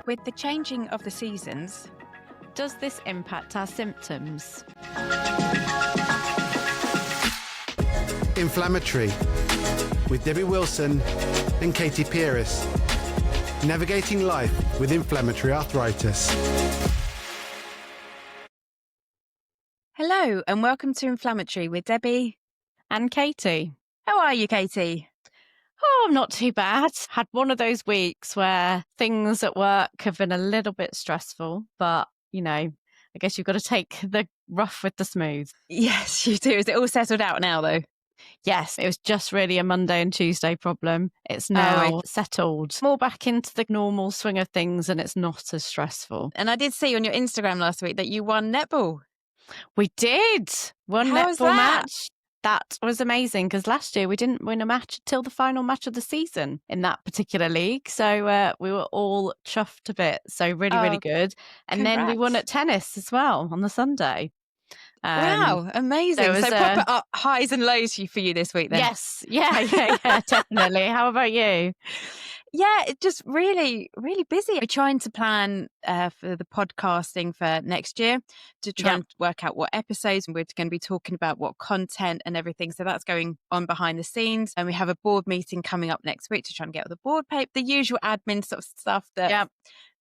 With the changing of the seasons, does this impact our symptoms? Inflammatory with Debbie Wilson and Katy Pieris. Navigating life with inflammatory arthritis. hello and welcome to Inflammatory with Debbie. And Katy. How are you, Katy? Oh, I'm not too bad. Had one of those weeks where things at work have been a little bit stressful, but, you know, I guess you've got to take the rough with the smooth. Yes, you do. Is it all settled out now, though? Yes, it was just really a Monday and Tuesday problem. It's now settled more back into the normal swing of things and it's not as stressful. And I did see on your Instagram last week that you won netball. We did. One How was netball that? match. That was amazing because last year we didn't win a match until the final match of the season in that particular league. So we were all chuffed a bit. So really good. And then we won at tennis as well on the Sunday. Wow, amazing. So proper highs and lows for you this week then? Yes. Yeah, definitely. How about you? Yeah, it's just really busy. We're trying to plan for the podcasting for next year to try and work out what episodes, and we're going to be talking about what content and everything. So that's going on behind the scenes. And we have a board meeting coming up next week to try and get all the board paper, the usual admin sort of stuff that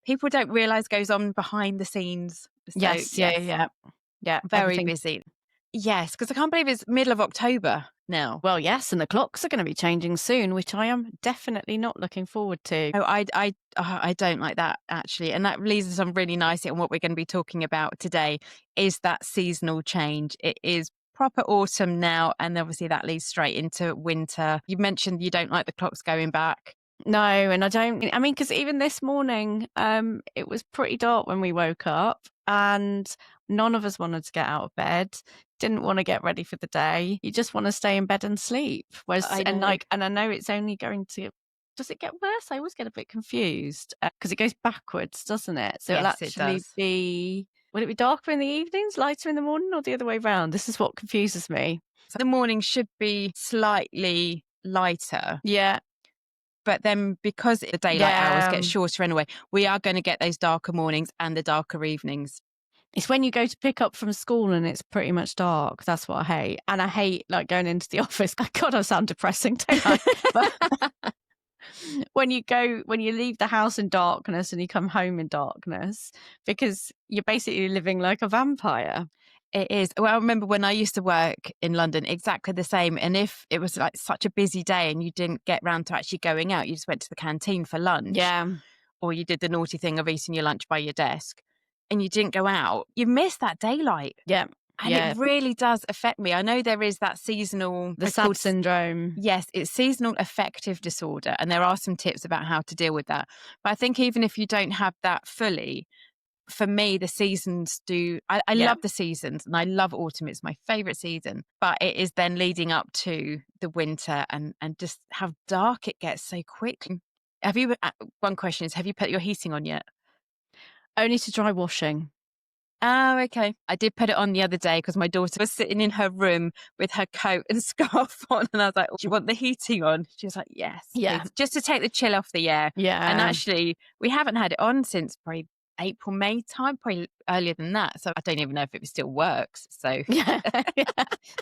people don't realise goes on behind the scenes. So, yes. Yeah, very busy. Yes, because I can't believe it's middle of October now. Well, yes, and the clocks are going to be changing soon, which I am definitely not looking forward to. Oh, I don't like that, actually. And that leads us on really nicely on what we're going to be talking about today is that seasonal change. It is proper autumn now, and obviously that leads straight into winter. You mentioned you don't like the clocks going back. No, and I mean, because even this morning, it was pretty dark when we woke up and none of us wanted to get out of bed, didn't want to get ready for the day. You just want to stay in bed and sleep. Whereas, and I know it's only going to, does it get worse? I always get a bit confused because it goes backwards, doesn't it? So yes, it'll actually will it be darker in the evenings, lighter in the morning, or the other way around? This is what confuses me. So the morning should be slightly lighter. Yeah. But then because the daylight hours get shorter anyway, we are going to get those darker mornings and the darker evenings. It's when you go to pick up from school and it's pretty much dark. That's what I hate. And I hate like going into the office. God, I sound depressing, don't I? But when you leave the house in darkness and you come home in darkness, because you're basically living like a vampire. It is. Well, I remember when I used to work in London, exactly the same. And if it was like such a busy day and you didn't get round to actually going out, you just went to the canteen for lunch. Yeah. Or you did the naughty thing of eating your lunch by your desk and you didn't go out, you miss that daylight. Yeah. And it really does affect me. I know there is that seasonal... The SAD syndrome. Yes, it's seasonal affective disorder. And there are some tips about how to deal with that. But I think even if you don't have that fully... For me, the seasons do... I love the seasons and I love autumn. It's my favourite season. But it is then leading up to the winter and just how dark it gets so quick. One question is, have you put your heating on yet? Only to dry washing. Oh, okay. I did put it on the other day because my daughter was sitting in her room with her coat and scarf on. And I was like, do you want the heating on? She was like, yes. Yeah. Please. Just to take the chill off the air. Yeah. And actually, we haven't had it on since probably April, May time, probably earlier than that. So I don't even know if it still works. So yeah.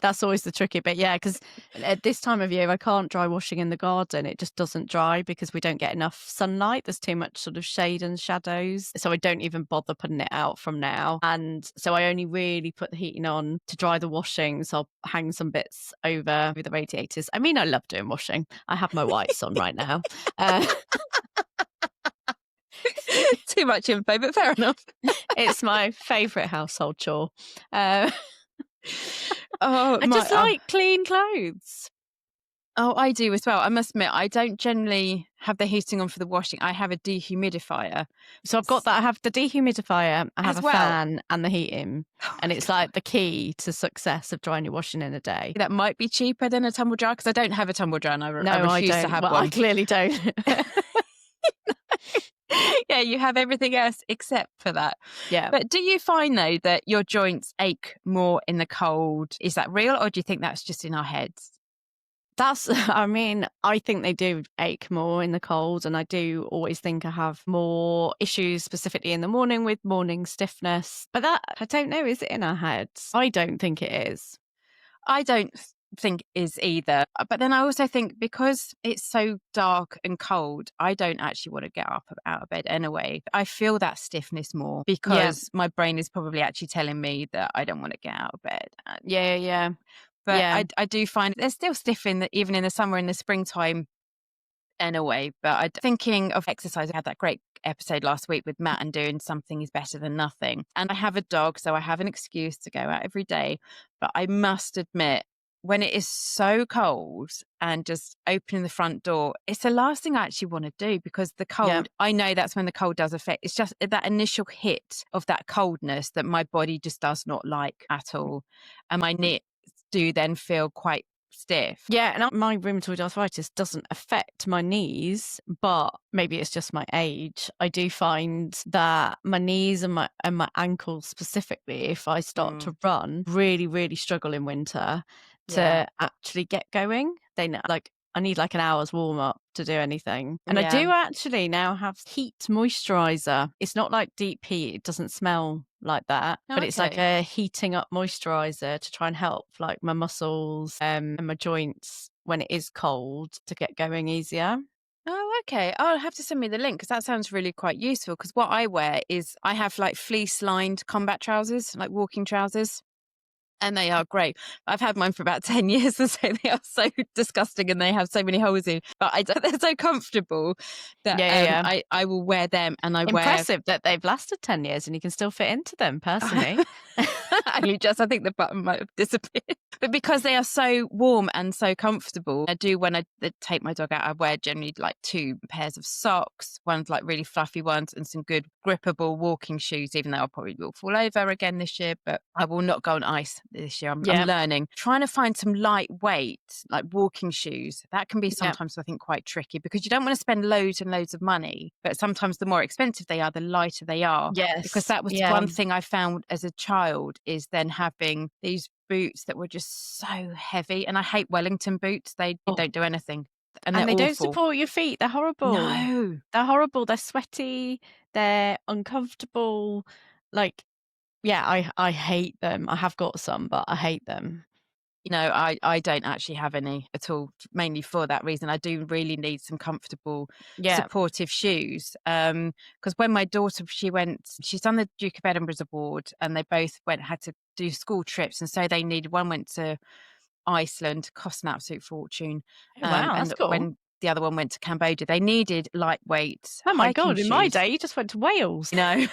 That's always the tricky bit. Yeah, because at this time of year, I can't dry washing in the garden. It just doesn't dry because we don't get enough sunlight. There's too much sort of shade and shadows. So I don't even bother putting it out from now. And so I only really put the heating on to dry the washing. So I'll hang some bits over the radiators. I mean, I love doing washing. I have my whites on right now. Too much info, but fair enough. It's my favourite household chore. I like clean clothes. Oh, I do as well. I must admit, I don't generally have the heating on for the washing. I have a dehumidifier. So I've got that. I have the dehumidifier, I have as a fan and the heating. And it's like the key to success of drying your washing in a day. That might be cheaper than a tumble dryer because I don't have a tumble dryer and I refuse to have one. I clearly don't. Yeah, you have everything else except for that. Yeah. But do you find, though, that your joints ache more in the cold? Is that real, or do you think that's just in our heads? I think they do ache more in the cold, and I do always think I have more issues specifically in the morning with morning stiffness. But that, I don't know, is it in our heads? I don't think it is. I don't think is either. But then I also think because it's so dark and cold, I don't actually want to get up out of bed anyway. I feel that stiffness more because my brain is probably actually telling me that I don't want to get out of bed. Yeah. But I do find they're still stiff even in the summer and the springtime anyway. But thinking of exercise, I had that great episode last week with Matt and doing something is better than nothing. And I have a dog, so I have an excuse to go out every day. But I must admit, when it is so cold and just opening the front door, it's the last thing I actually want to do because the cold, I know that's when the cold does affect. It's just that initial hit of that coldness that my body just does not like at all. And my knee do then feel quite stiff. Yeah, and my rheumatoid arthritis doesn't affect my knees, but maybe it's just my age. I do find that my knees and my ankles specifically, if I start to run, really, really struggle in winter to actually get going. I need like an hour's warm up to do anything. And I do actually now have heat moisturizer. It's not like deep heat. It doesn't smell like that, but it's like a heating up moisturizer to try and help like my muscles and my joints when it is cold to get going easier. Oh, okay. I'll have to send me the link because that sounds really quite useful. Because what I wear is I have like fleece-lined combat trousers, like walking trousers. And they are great. I've had mine for about 10 years or so. They are so disgusting and they have so many holes in. But they're so comfortable that I will wear them. And Impressive that they've lasted 10 years and you can still fit into them, personally. I think the button might have disappeared. But because they are so warm and so comfortable, I do when I take my dog out, I wear generally like 2 pairs of socks, one's like really fluffy ones and some good grippable walking shoes, even though I probably will fall over again this year, but I will not go on ice this year. I'm learning. Trying to find some lightweight, like walking shoes, that can be sometimes, I think, quite tricky because you don't want to spend loads and loads of money, but sometimes the more expensive they are, the lighter they are. Yes. Because that was one thing I found as a child is then having these boots that were just so heavy. And I hate Wellington boots. They don't do anything. And they awful. Don't support your feet. They're horrible. No. They're horrible. They're sweaty. They're uncomfortable. Like, I hate them. I have got some, but I hate them. You know, I don't actually have any at all, mainly for that reason. I do really need some comfortable, supportive shoes. Because when my daughter, she's done the Duke of Edinburgh's award and they both had to do school trips. And so they needed, one went to Iceland, cost an absolute fortune. Wow, that's cool. When the other one went to Cambodia, they needed lightweight. Oh my God, shoes. in my day, you just went to Wales. No.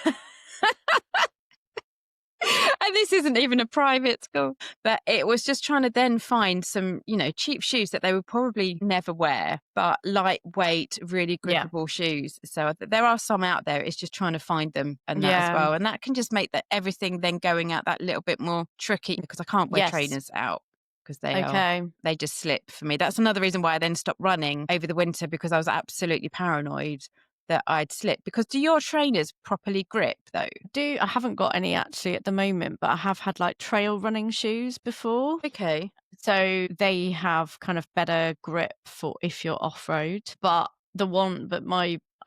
And this isn't even a private school, but it was just trying to then find some, cheap shoes that they would probably never wear, but lightweight, really grippable shoes. So there are some out there. It's just trying to find them and that as well. And that can just make everything then going out that little bit more tricky because I can't wear trainers out. Because they just slip for me. That's another reason why I then stopped running over the winter because I was absolutely paranoid that I'd slip. Because do your trainers properly grip though? I haven't got any actually at the moment, but I have had like trail running shoes before. Okay. So they have kind of better grip for if you're off-road. I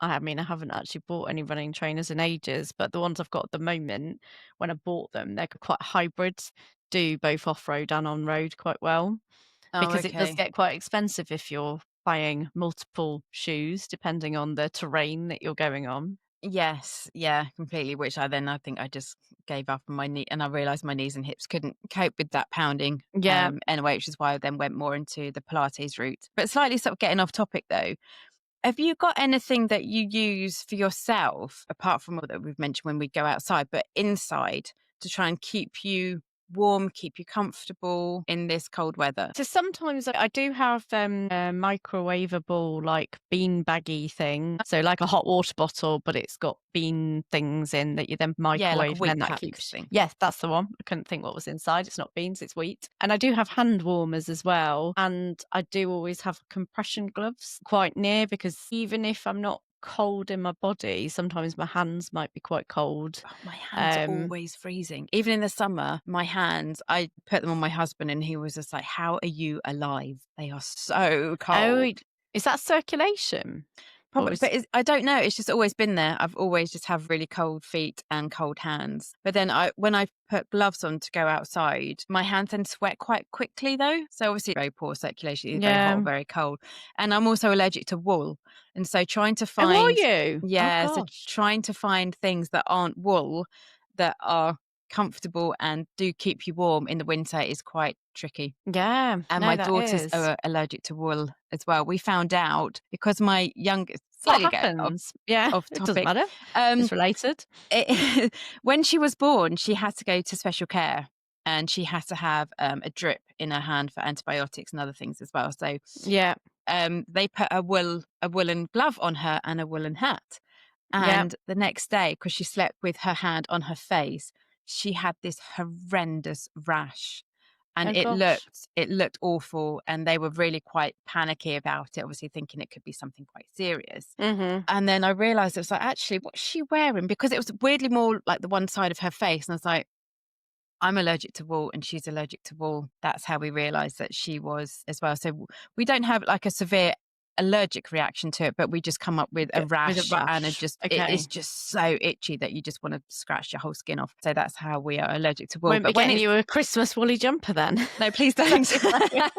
haven't actually bought any running trainers in ages, but the ones I've got at the moment, when I bought them, they're quite hybrids, do both off-road and on-road quite well. Because it does get quite expensive if you're buying multiple shoes, depending on the terrain that you're going on. Yes, yeah, completely. Which I think I just gave up on my knee, and I realised my knees and hips couldn't cope with that pounding. Anyway, which is why I then went more into the Pilates route. But slightly sort of getting off topic though. Have you got anything that you use for yourself, apart from what we've mentioned when we go outside, but inside to try and keep you warm, keep you comfortable in this cold weather? So sometimes I do have a microwavable like bean baggy thing. So like a hot water bottle, but it's got bean things in that you then microwave like and then that keeps thing. Yes, that's the one. I couldn't think what was inside. It's not beans, it's wheat. And I do have hand warmers as well. And I do always have compression gloves quite near because even if I'm not cold in my body, sometimes my hands might be quite cold. Oh, my hands are always freezing. Even in the summer, my hands, I put them on my husband and he was just like, how are you alive? They are so cold. Is that circulation? Probably, but I don't know. It's just always been there. I've always just have really cold feet and cold hands. But then when I put gloves on to go outside, my hands then sweat quite quickly though. So obviously very poor circulation, very hot or very cold. And I'm also allergic to wool. And so trying to find... Oh, are you? Yeah, oh, so trying to find things that aren't wool that are comfortable and do keep you warm in the winter is quite tricky. Yeah. And my daughters are allergic to wool as well. We found out because my youngest... What happens? It doesn't matter. It's related. When she was born, she had to go to special care and she had to have a drip in her hand for antibiotics and other things as well. So they put a woolen glove on her and a woolen hat. And the next day, because she slept with her hand on her face, she had this horrendous rash. And it looked awful, and they were really quite panicky about it, obviously thinking it could be something quite serious. And then I realised it was like, actually, what's she wearing? Because it was weirdly more like the one side of her face. And I was like, I'm allergic to wool and she's allergic to wool. That's how we realised that she was as well. So we don't have like a severe allergic reaction to it, but we just come up with a rash. And it is just so itchy that you just want to scratch your whole skin off. So that's how we are allergic to wool. Won't be getting you a Christmas woolly jumper then. No, please don't. But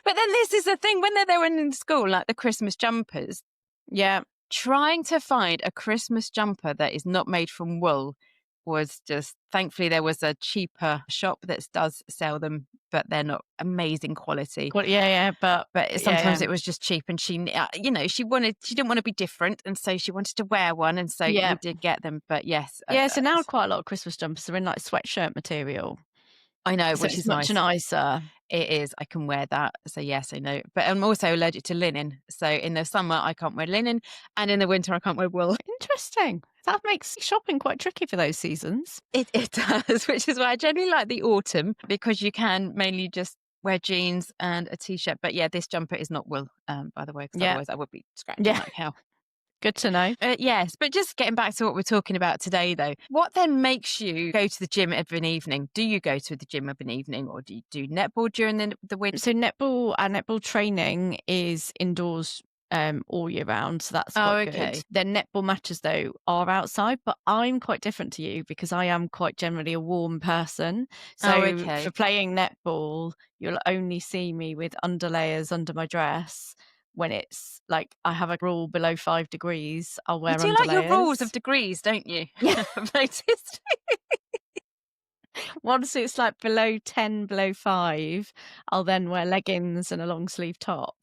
then this is the thing, when they were in school, like the Christmas jumpers, trying to find a Christmas jumper that is not made from wool was just, thankfully there was a cheaper shop that does sell them, but they're not amazing quality. But sometimes it was just cheap, and she didn't want to be different, and so she wanted to wear one, and so we did get them. But so now quite a lot of Christmas jumpers are in like sweatshirt material. I know, so which is much nicer. It is. I can wear that. So yes, I know. But I'm also allergic to linen. So in the summer I can't wear linen, and in the winter I can't wear wool. Interesting. That makes shopping quite tricky for those seasons. It does, which is why I generally like the autumn, because you can mainly just wear jeans and a t-shirt. But yeah, this jumper is not wool, by the way, because otherwise I would be scratching like hell. Good to know. Yes, but just getting back to what we're talking about today, though, what then makes you go to the gym of an evening? Do you go to the gym of an evening, or do you do netball during the winter? So netball training is indoors all year round, so that's quite good. Then netball matches though are outside, but I'm quite different to you because I am quite generally a warm person. So for playing netball, you'll only see me with underlayers under my dress. When it's like I have a rule below 5 degrees, I'll wear underlayers. You do like your rules of degrees, don't you? Yeah. I've noticed. Once it's like below 10, below 5, I'll then wear leggings and a long sleeve top.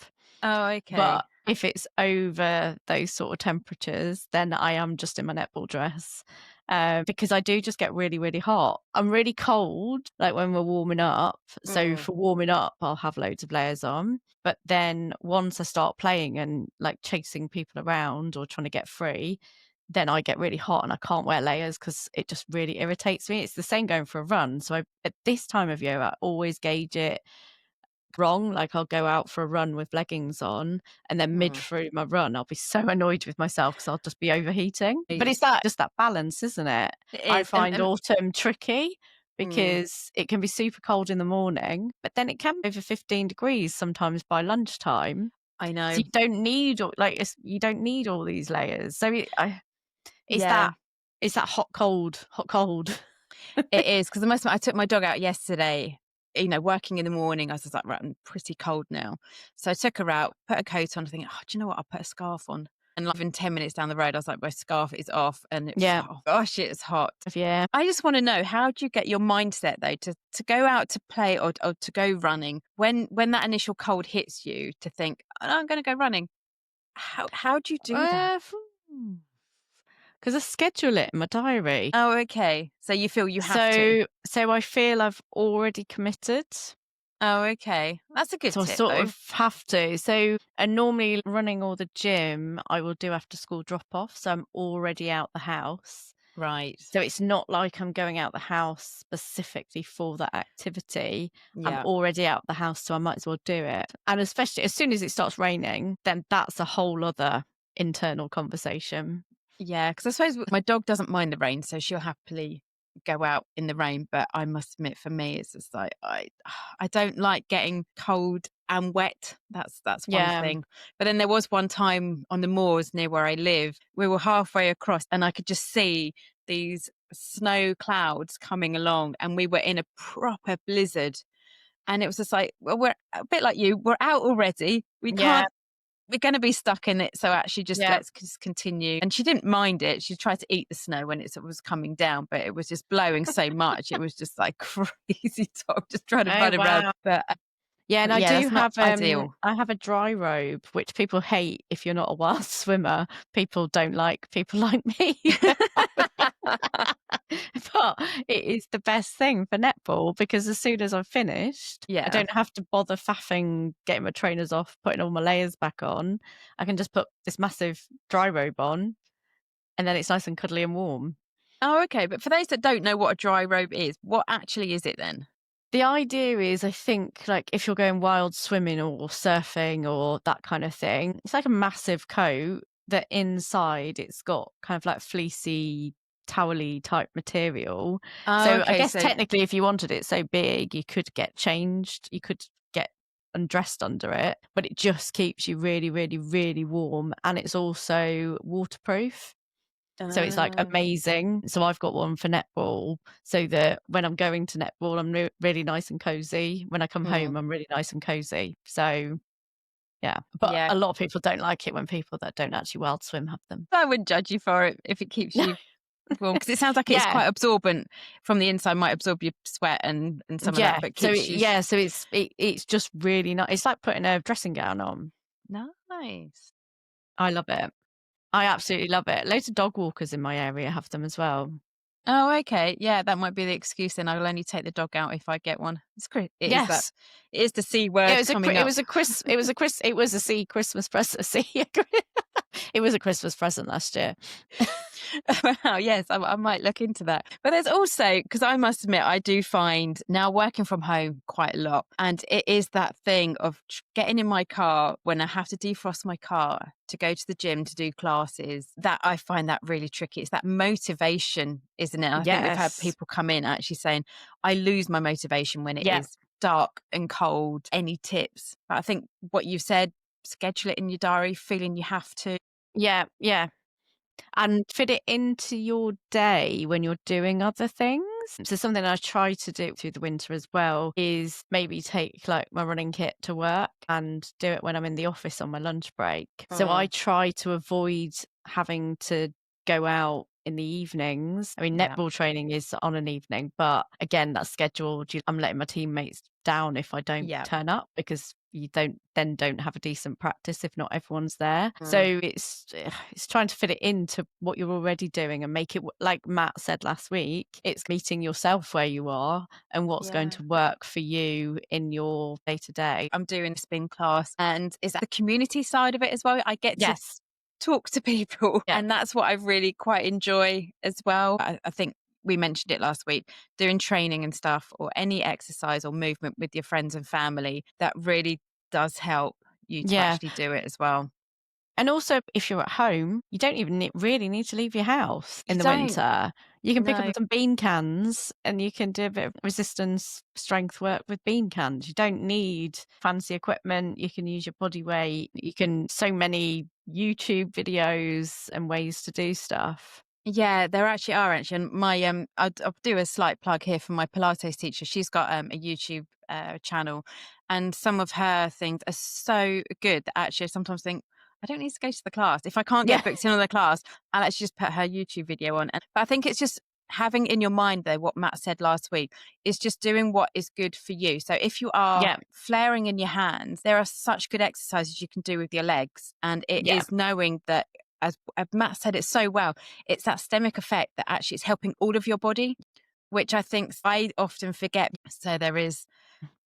Oh, okay. But if it's over those sort of temperatures, then I am just in my netball dress. Because I do just get really, really hot. I'm really cold, like when we're warming up. So for warming up, I'll have loads of layers on. But then once I start playing and like chasing people around or trying to get free, then I get really hot and I can't wear layers because it just really irritates me. It's the same going for a run. So at this time of year, I always gauge it wrong. Like I'll go out for a run with leggings on, and then mid through my run I'll be so annoyed with myself because I'll just be overheating. But it's just that balance, isn't it? I find autumn tricky because it can be super cold in the morning, but then it can be over 15 degrees sometimes by lunchtime. I know. So you don't need all these layers. So it's that hot cold. It is, because I took my dog out yesterday, working in the morning. I was just like, right, I'm pretty cold now. So I took her out, put a coat on, thinking, do you know what? I'll put a scarf on. And like in 10 minutes down the road, I was like, my scarf is off. And oh gosh, it's hot. Yeah. I just want to know, how do you get your mindset though to go out to play or to go running when that initial cold hits you, to think, oh, I'm going to go running? How do you do that? Because I schedule it in my diary. Oh, okay. So you feel you have to. So I feel I've already committed. Oh, okay. That's a good tip. So I sort of have to. So, and normally running or the gym, I will do after school drop off. So I'm already out the house. Right. So it's not like I'm going out the house specifically for that activity. Yeah. I'm already out the house, so I might as well do it. And especially as soon as it starts raining, then that's a whole other internal conversation. Yeah, because I suppose my dog doesn't mind the rain, so she'll happily go out in the rain. But I must admit, for me, it's just like I don't like getting cold and wet. That's one Yeah. thing. But then there was one time on the moors near where I live, we were halfway across, and I could just see these snow clouds coming along, and we were in a proper blizzard. And it was just like, well, we're a bit like you. We're out already. We Yeah. can't. We're going to be stuck in it. So actually let's just continue. And she didn't mind it. She tried to eat the snow when it was coming down, but it was just blowing so much. It was just like crazy talk, just trying to run around. Wow. But Yeah, and I yeah, do that's not have ideal. I have a dry robe, which people hate if you're not a wild swimmer. People don't like people like me. But it is the best thing for netball because as soon as I've finished, I don't have to bother faffing getting my trainers off, putting all my layers back on. I can just put this massive dry robe on and then it's nice and cuddly and warm. Oh, okay. But for those that don't know what a dry robe is, what actually is it then? The idea is, I think, like if you're going wild swimming or surfing or that kind of thing, it's like a massive coat that inside it's got kind of like fleecy, towely type material. Oh, So okay. I guess technically if you wanted it so big, you could get changed, you could get undressed under it, but it just keeps you really, really, really warm. And it's also waterproof. So it's like amazing. So I've got one for netball so that when I'm going to netball, I'm really nice and cozy. When I come home, I'm really nice and cozy. So yeah, but a lot of people don't like it when people that don't actually wild swim have them. I wouldn't judge you for it if it keeps you warm, because it sounds like it's quite absorbent from the inside, might absorb your sweat and some of that, but keeps you... Yeah, so it's just really nice. It's like putting a dressing gown on. Nice. I love it. I absolutely love it. Loads of dog walkers in my area have them as well. Oh, okay. Yeah, that might be the excuse then. I'll only take the dog out if I get one. It's great. It is the C word coming up. It was a C Christmas present. It was a Christmas present last year. Wow, yes, I might look into that. But there's also, because I must admit, I do find now working from home quite a lot. And it is that thing of getting in my car when I have to defrost my car to go to the gym to do classes, that I find that really tricky. It's that motivation, isn't it? I think we've had people come in actually saying, I lose my motivation when it is dark and cold. Any tips? But I think what you've said, schedule it in your diary, feeling you have to. Yeah. And fit it into your day when you're doing other things. So something I try to do through the winter as well is maybe take like my running kit to work and do it when I'm in the office on my lunch break. So I try to avoid having to go out in the evenings. I mean, netball training is on an evening, but again, that's scheduled. I'm letting my teammates down if I don't turn up, because you don't have a decent practice if not everyone's there. So it's trying to fit it into what you're already doing and make it, like Matt said last week, it's meeting yourself where you are and what's going to work for you in your day to day. I'm doing a spin class, and is that the community side of it as well? I get to talk to people, and that's what I really quite enjoy as well. I think we mentioned it last week, doing training and stuff or any exercise or movement with your friends and family, that really does help you to actually do it as well. And also, if you're at home, you don't even really need to leave your house in the winter. You can pick up some bean cans and you can do a bit of resistance strength work with bean cans. You don't need fancy equipment. You can use your body weight. So many YouTube videos and ways to do stuff. Yeah, there actually are. And my I'll do a slight plug here for my Pilates teacher. She's got a YouTube channel, and some of her things are so good that actually I sometimes think I don't need to go to the class. If I can't get booked in on the class, I'll actually just put her YouTube video on. But I think it's just having in your mind, though, what Matt said last week, is just doing what is good for you. So if you are flaring in your hands, there are such good exercises you can do with your legs. And it is knowing that, as Matt said it so well, it's that systemic effect that actually it's helping all of your body, which I think I often forget. So there is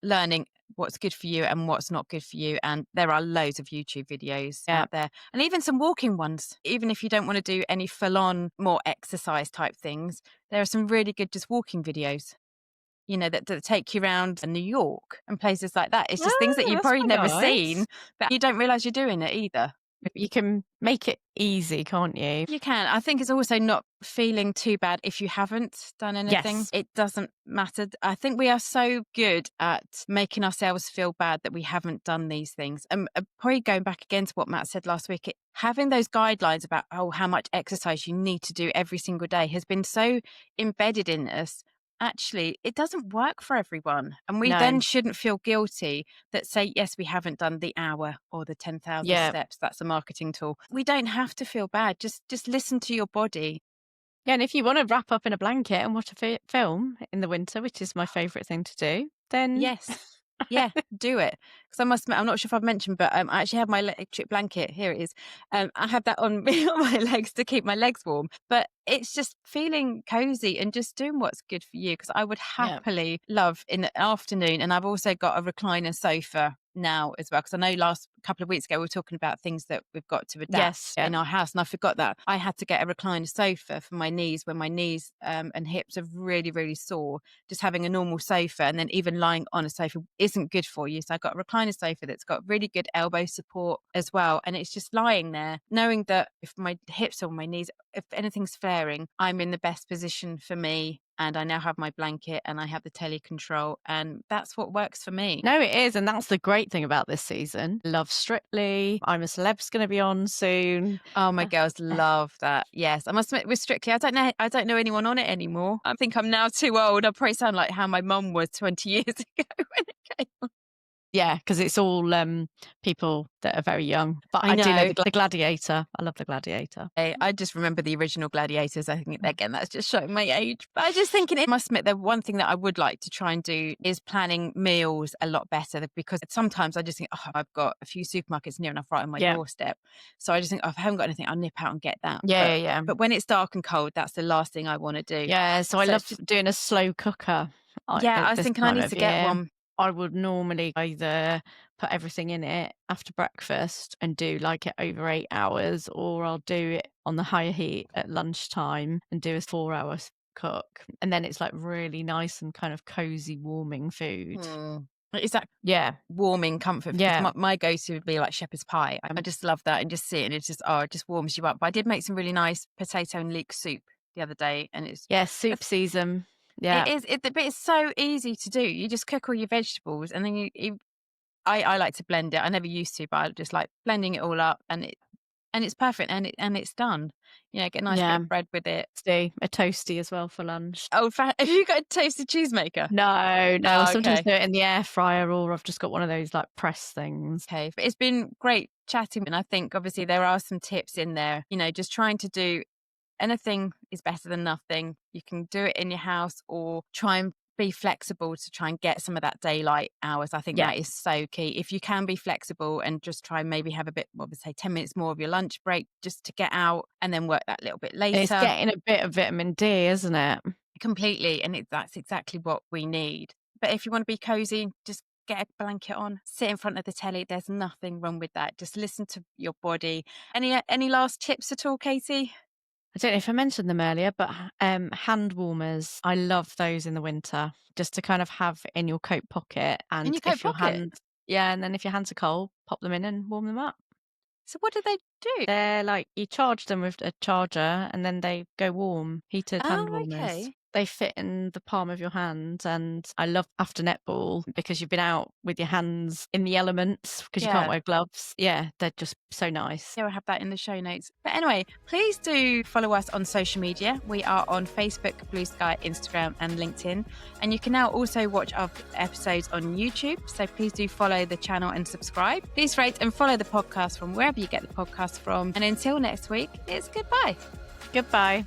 learning what's good for you and what's not good for you. And there are loads of YouTube videos out there, and even some walking ones. Even if you don't want to do any full-on, more exercise type things, there are some really good just walking videos, you know, that take you around New York and places like that. It's just things that you've probably never seen, but you don't realise you're doing it either. You can make it easy, can't you? You can. I think it's also not feeling too bad if you haven't done anything. Yes. It doesn't matter. I think we are so good at making ourselves feel bad that we haven't done these things. And probably going back again to what Matt said last week, having those guidelines about how much exercise you need to do every single day has been so embedded in us. Actually, it doesn't work for everyone. And we then shouldn't feel guilty that say, yes, we haven't done the hour or the 10,000 steps. That's a marketing tool. We don't have to feel bad. Just listen to your body. Yeah, and if you want to wrap up in a blanket and watch a film in the winter, which is my favourite thing to do, then... Yes. Yeah, do it. Because I must admit, I'm not sure if I've mentioned, but I actually have my electric blanket. Here it is. I have that on my legs to keep my legs warm. But it's just feeling cozy and just doing what's good for you. Because I would happily love in the afternoon. And I've also got a recliner sofa now as well. Because I know last couple of weeks ago, we were talking about things that we've got to adapt in our house. And I forgot that I had to get a recliner sofa for my knees when my knees and hips are really, really sore. Just having a normal sofa and then even lying on a sofa isn't good for you. So I got a recliner sofa that's got really good elbow support as well. And it's just lying there, knowing that if my hips or my knees, if anything's flaring, I'm in the best position for me. And I now have my blanket and I have the telly control, and that's what works for me. No, it is. And that's the great thing about this season. Love Strictly. I'm a Celeb's going to be on soon. Oh, my girls love that. Yes. I must admit with Strictly, I don't know anyone on it anymore. I think I'm now too old. I probably sound like how my mum was 20 years ago when it came on. Yeah, because it's all people that are very young. But I do know the Gladiator. I love the Gladiator. I just remember the original Gladiators. I think, again, that's just showing my age. But I was just thinking, I must admit, the one thing that I would like to try and do is planning meals a lot better. Because sometimes I just think, I've got a few supermarkets near enough right on my doorstep. So I just think, if I haven't got anything, I'll nip out and get that. Yeah. But when it's dark and cold, that's the last thing I want to do. Yeah, so I love doing a slow cooker. I was thinking I need to get one. I would normally either put everything in it after breakfast and do like it over 8 hours, or I'll do it on the higher heat at lunchtime and do a 4-hour cook. And then it's like really nice and kind of cozy, warming food. Is that warming comfort? Yeah. My go-to would be like shepherd's pie. I just love that, and just see it, and it just warms you up. But I did make some really nice potato and leek soup the other day, and it's soup season. Yeah, it is. But it's so easy to do. You just cook all your vegetables, and then I like to blend it. I never used to, but I just like blending it all up, and it's perfect, and it's done. Get a nice bit of bread with it. Do a toasty as well for lunch. Oh, have you got a toasted cheesemaker? No. I sometimes do it in the air fryer, or I've just got one of those like press things. Okay, but it's been great chatting, and I think obviously there are some tips in there. Just trying to do. Anything is better than nothing. You can do it in your house, or try and be flexible to try and get some of that daylight hours. I think that is so key. If you can be flexible and just try and maybe have a bit, say 10 minutes more of your lunch break just to get out and then work that little bit later. It's getting a bit of vitamin D, isn't it? Completely. And that's exactly what we need. But if you want to be cozy, just get a blanket on, sit in front of the telly. There's nothing wrong with that. Just listen to your body. Any last tips at all, Katy? I don't know if I mentioned them earlier, but hand warmers. I love those in the winter, just to kind of have in your coat pocket. And in your coat pocket? And then if your hands are cold, pop them in and warm them up. So what do they do? They're like, you charge them with a charger and then they go warm, heated hand warmers. Okay. They fit in the palm of your hand, and I love after netball because you've been out with your hands in the elements because you can't wear gloves. Yeah, they're just so nice. Yeah, we'll have that in the show notes. But anyway, please do follow us on social media. We are on Facebook, Blue Sky, Instagram and LinkedIn. And you can now also watch our episodes on YouTube. So please do follow the channel and subscribe. Please rate and follow the podcast from wherever you get the podcast from. And until next week, it's goodbye. Goodbye.